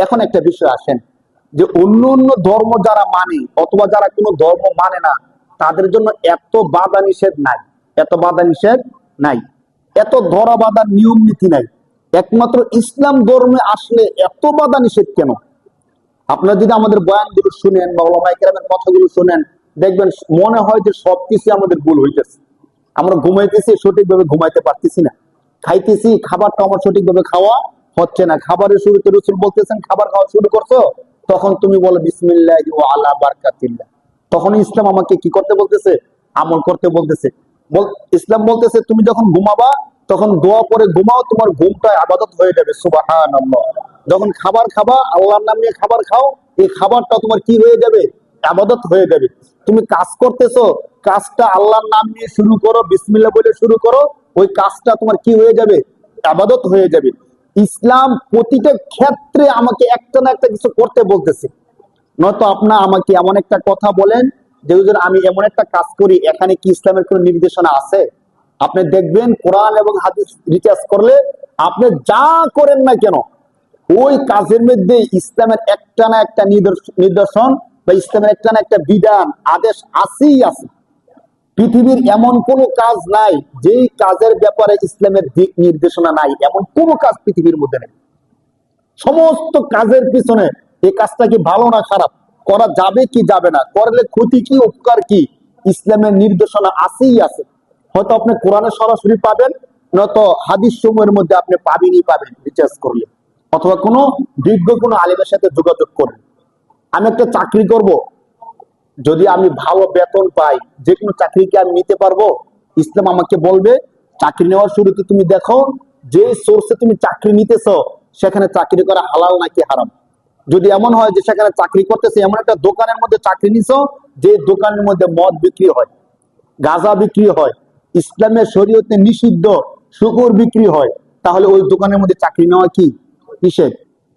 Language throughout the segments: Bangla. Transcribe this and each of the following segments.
এখন একটা বিষয় আসেন, যে অন্য অন্য ধর্ম যারা মানে অথবা যারা কোনো ধর্ম মানে না, তাদের জন্য এত বাধা নিষেধ নাই, এত বাধা নিষেধ নাই, এত ধরা বাঁধার নিয়ম নীতি নাই। একমাত্র ইসলাম ধর্মে আসলে এত বাধা নিষেধ কেন? আপনারা যদি আমাদের বয়ানগুলো শুনেন বা ওলামায়ে কেরামের কথাগুলো শুনেন, দেখবেন মনে হয় যে সবকিছু আমাদের ভুল হইতেছে। আমরা ঘুমাইতেছি, সঠিকভাবে ঘুমাইতে পারতেছি না। খাইতেছি, খাবারটা আমার সঠিকভাবে খাওয়া হচ্ছে না। খাবারের শুরুতে রাসূল বলতেছেন, খাবার খাওয়া শুরু করছো, তখন তুমি বলো বিসমিল্লাহি ওয়া আলা বারাকাতিল্লাহ। তখন ইসলাম আমাকে কি করতে বলতেছে? আমল করতে বলতেছে। ইসলাম বলতেছে তুমি যখন ঘুমাবা তখন দোয়া করে ঘুমাও, তোমার ঘুমটা ইবাদত হয়ে যাবে। সুবহানাল্লাহ। যখন খাবার খাবা, আল্লাহর নাম নিয়ে খাবার খাও, এই খাবারটা তোমার কি হয়ে যাবে? ইবাদত হয়ে যাবে। তুমি কাজ করতেছো, কাজটা আল্লাহর নাম নিয়ে শুরু করো, বিসমিল্লাহ বলে শুরু করো, ওই কাজটা তোমার কি হয়ে যাবে? ইবাদত হয়ে যাবে। ইসলাম প্রতিটা ক্ষেত্রে আমাকে একটা না একটা কিছু করতে বলতেছে। নয়তো আপনার আমাকে এমন একটা কথা বলেন যে হুজুর আমি এমন একটা কাজ করি, এখানে কি ইসলামের কোনো নির্দেশনা আছে? আপনি দেখবেন কোরআন এবং হাদিস রিসার্চ করলে আপনি যা করেন না কেন, ওই কাজের মধ্যে ইসলামের একটা না একটা নিদর্শন বা ইসলামের একটা না একটা বিধান আদেশ আছেই আছে। পৃথিবীর এমন কোনো কাজ নাই যেই কাজের ব্যাপারে ইসলামের দিক নির্দেশনা নাই, এমন কোনো কাজ পৃথিবীর মধ্যে নেই। সমস্ত কাজের পিছনে এই কাজটা কি ভালো না খারাপ, করা যাবে কি যাবে না, করলে ক্ষতি কি উপকার কি, ইসলামের নির্দেশনা আছেই আছে। হয়তো আপনি কোরআনে সরাসরি পাবেন, নয়তো হাদিস সমূহের মধ্যে আপনি পাবেনই পাবেন রিসার্চ করলে, অথবা কোনো বিজ্ঞ কোনো আলেমের সাথে যোগাযোগ করবেন। আমি একটা চাকরি করব, যদি আমি ভালো বেতন পাই, যে কোনো চাকরিকে আমি নিতে পারবো? ইসলাম আমাকে বলবে চাকরি নেওয়ার শুরুতে তুমি দেখো যে সোর্সে তুমি চাকরি নিতেছো সেখানে চাকরি করা হালাল নাকি হারাম। যদি এমন হয় যে সেখানে চাকরি করতেছে এমন একটা দোকানের মধ্যে চাকরি নিছো যে দোকানের মধ্যে মদ বিক্রি হয়, গাঁজা বিক্রি হয়, ইসলামের শরীয়তে নিষিদ্ধ শুকুর বিক্রি হয়, তাহলে ওই দোকানের মধ্যে চাকরি নেওয়া কি নিষেধ?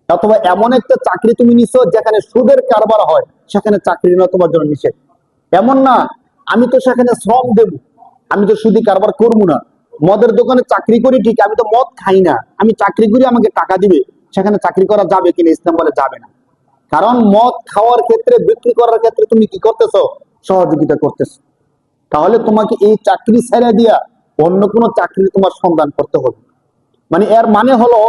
অথবা এমন একটা চাকরি তুমি নিছো যেখানে সুদের কারবার হয়, সেখানে চাকরি নেওয়া তোমার জন্য নিষেধ। এমন না আমি তো সেখানে শ্রম দেব, আমি তো সুদি কারবার করবো না। মদের দোকানে চাকরি করি ঠিক, আমি তো মদ খাই না, আমি চাকরি করি আমাকে টাকা দিবে, সেখানে চাকরি করা যাবে কিনা? ইসলাম বলে যাবে না। কারণ মদ খাওয়ার ক্ষেত্রে, বিক্রি করার ক্ষেত্রে তুমি কি করতেছো? সহযোগিতা করতেছো। তাহলে তোমাকে এই চাকরি ছেড়ে দিয়া অন্য কোনো চাকরি তোমার সন্ধান করতে হবে। মানে এর মানে হলো,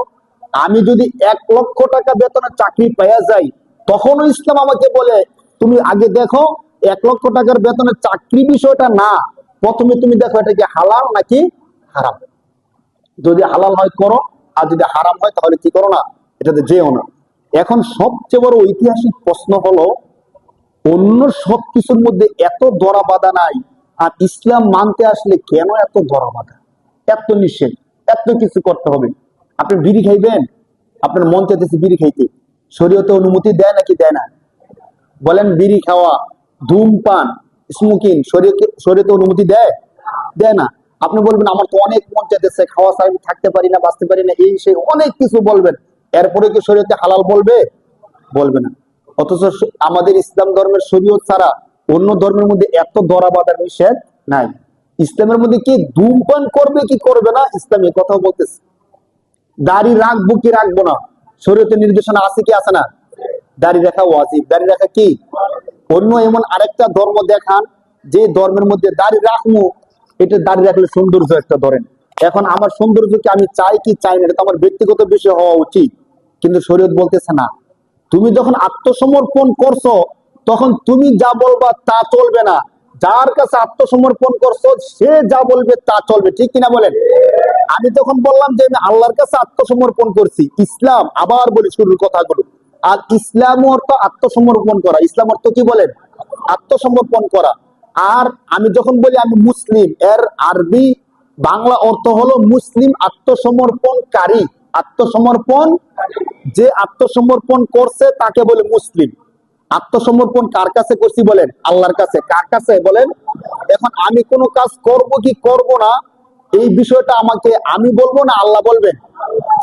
আমি যদি 1,00,000 টাকা বেতনের চাকরি পেয়ে যাই, তখনও ইসলাম আমাকে বলে তুমি আগে দেখো 1,00,000 টাকার বেতনের চাকরি বিষয়টা না, প্রথমে তুমি দেখো এটা কি হালাল নাকি হারাম। যদি হালাল হয় করো, আর যদি হারাম হয় তাহলে কি করো না, এটাতে যেও না। এখন সবচেয়ে বড় ঐতিহাসিক প্রশ্ন হলো, অন্য সবকিছুর মধ্যে এত ধরা বাঁধা নাই, আর ইসলাম মানতে আসলে কেন এত ধরা বাঁধা, এত নিষেধ, এত কিছু করতে হবে? আপনি বিড়ি খাইবেন, আপনার মন চাইতেছে বিড়ি খাইতে, শরীয়তে অনুমতি দেয় নাকি দেয় না? বলেন, বিড়ি খাওয়া, ধূমপান, স্মোকিং শরীয়তে অনুমতি দেয়? দেয় না। আপনি বলবেন আমার তো অনেক মন চাইতেছে, খাওয়া ছাড়া আমি থাকতে পারি না, বাঁচতে পারি না, এই সেই অনেক কিছু বলবেন। এরপরে কি শরীয়তে হালাল বলবে? বলবে না। অথচ আমাদের ইসলাম ধর্মের শরীয়ত ছাড়া অন্য ধর্মের মধ্যে এত ধরা বাঁধার নিষেধ নাই। ইসলামের মধ্যে কি ধূমপান করবে কি করবে না, ইসলাম এই কথাও বলতেছে। দাড়ি রাখবো কি রাখবো না, শরীয়তের নির্দেশনা আছে কি আছে না? দাড়ি রাখা ওয়াজিব, দাড়ি রাখা কি? অন্য এমন আরেকটা ধর্ম দেখান যে ধর্মের মধ্যে দাড়ি রাখবো, এটা দাড়ি রাখলে সৌন্দর্য একটা ধরেন। এখন আমার সৌন্দর্যকে আমি চাই কি চাই না, এটা তো আমার ব্যক্তিগত বিষয় হওয়া উচিত, কিন্তু শরীয়ত বলতেছে না। তুমি যখন আত্মসমর্পণ করছো, তখন তুমি যা বলবা তা চলবে না, যার কাছে আত্মসমর্পণ করছো সে যা বলবে তা চলবে, ঠিক কিনা বলেন? আমি যখন বললাম যে আমি আল্লাহর কাছে আত্মসমর্পণ করছি, ইসলাম, আবার বলি শুরুর কথাগুলো, আর ইসলাম অর্থ আত্মসমর্পণ করা। ইসলাম অর্থ কি বলেন? আত্মসমর্পণ করা। আর আমি যখন বলি আমি মুসলিম, এর আরবি বাংলা অর্থ হলো মুসলিম, আত্মসমর্পণকারী। আত্মসমর্পণ, যে আত্মসমর্পণ করছে তাকে বলে মুসলিম। আত্মসমর্পণ কার কাছে করছি বলেন? আল্লাহর কাছে। কার কাছে বলেন? এখন আমি কোনো কাজ করব কি করব না, এই বিষয়টা আমাকে আমি বলবো না আল্লাহ বলবেন?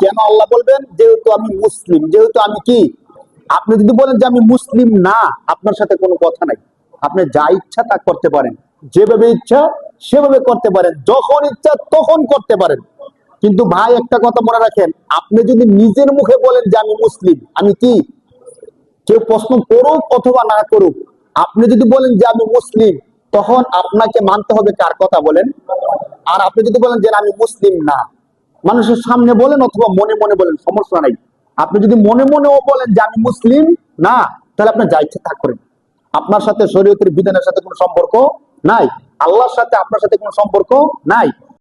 কেন আল্লাহ বলবেন? যেহেতু আমি মুসলিম, যেহেতু আমি কি। আপনি যদি বলেন যে আমি মুসলিম না, আপনার সাথে কোনো কথা নাই। আপনি যা ইচ্ছা তা করতে পারেন, যেভাবে ইচ্ছা সেভাবে করতে পারেন, যখন ইচ্ছা তখন করতে পারেন। কিন্তু ভাই একটা কথা মনে রাখেন, আপনি যদি নিজের মুখে বলেন যে আমি মুসলিম, আমি কি, কেউ প্রশ্ন করুক অথবা না করুক, আপনি যদি বলেন যে আমি মুসলিম, তখন আপনাকে মানতে হবে কার কথা বলেন? আর আপনি যদি বলেন যে আমি মুসলিম না, মানুষের সামনে বলেন অথবা মনে মনে বলেন, সমস্যা নাই। আপনি যদি মনে মনেও বলেন যে আমি মুসলিম না, তাহলে আপনার যা ইচ্ছা তা করেন। আপনার সাথে শরীয়তের বিধানের সাথে কোনো সম্পর্ক নাই, আল্লাহর সাথে আপনার সাথে কোনো সম্পর্ক নাই।